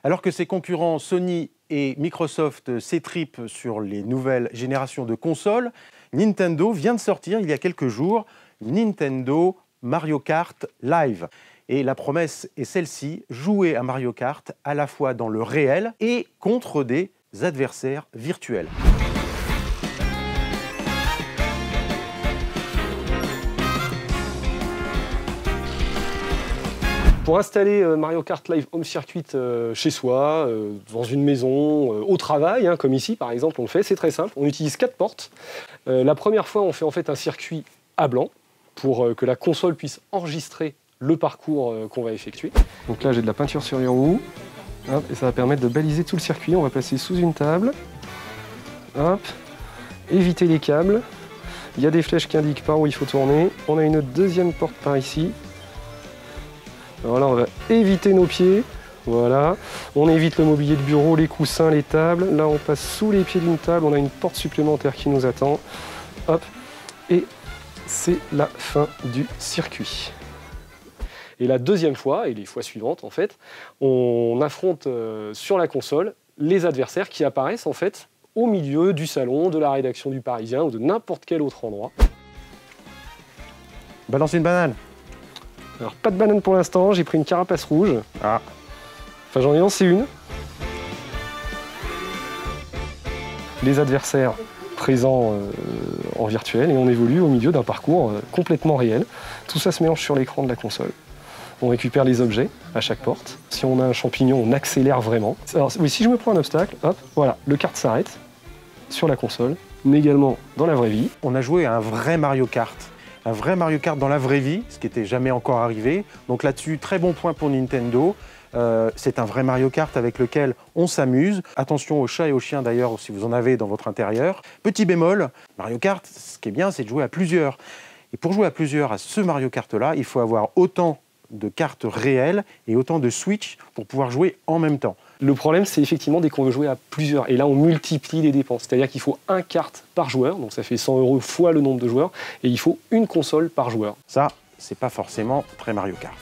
Alors que ses concurrents Sony et Microsoft s'étripent sur les nouvelles générations de consoles, Nintendo vient de sortir il y a quelques jours Nintendo Mario Kart Live. Et la promesse est celle-ci, jouer à Mario Kart à la fois dans le réel et contre des adversaires virtuels. Pour installer Mario Kart Live Home Circuit chez soi, dans une maison, au travail, comme ici par exemple on le fait, c'est très simple. On utilise 4 portes. La première fois on fait en fait un circuit à blanc pour que la console puisse enregistrer le parcours qu'on va effectuer. Donc là j'ai de la peinture sur les roues, hop, et ça va permettre de baliser tout le circuit. On va passer sous une table, hop, éviter les câbles. Il y a des flèches qui indiquent par où il faut tourner. On a une deuxième porte par ici. Alors là, on va éviter nos pieds, voilà. On évite le mobilier de bureau, les coussins, les tables. Là, on passe sous les pieds d'une table, on a une porte supplémentaire qui nous attend. Hop, et c'est la fin du circuit. Et la deuxième fois, et les fois suivantes, en fait, on affronte sur la console les adversaires qui apparaissent, en fait, au milieu du salon, de la rédaction du Parisien ou de n'importe quel autre endroit. Balance une banane. Alors, pas de banane pour l'instant, j'ai pris une carapace rouge. Ah. Enfin, j'en ai lancé une. Les adversaires présents en virtuel et on évolue au milieu d'un parcours complètement réel. Tout ça se mélange sur l'écran de la console. On récupère les objets à chaque porte. Si on a un champignon, on accélère vraiment. Alors, oui, si je me prends un obstacle, hop, voilà, le kart s'arrête sur la console, mais également dans la vraie vie. On a joué à un vrai Mario Kart. Un vrai Mario Kart dans la vraie vie, ce qui n'était jamais encore arrivé. Donc là-dessus, très bon point pour Nintendo. C'est un vrai Mario Kart avec lequel on s'amuse. Attention aux chats et aux chiens d'ailleurs, si vous en avez dans votre intérieur. Petit bémol, Mario Kart, ce qui est bien, c'est de jouer à plusieurs. Et pour jouer à plusieurs à ce Mario Kart-là, il faut avoir autant de cartes réelles et autant de Switch pour pouvoir jouer en même temps. Le problème, c'est effectivement dès qu'on veut jouer à plusieurs. Et là, on multiplie les dépenses. C'est-à-dire qu'il faut un kart par joueur, donc ça fait 100 € fois le nombre de joueurs, et il faut une console par joueur. Ça, c'est pas forcément très Mario Kart.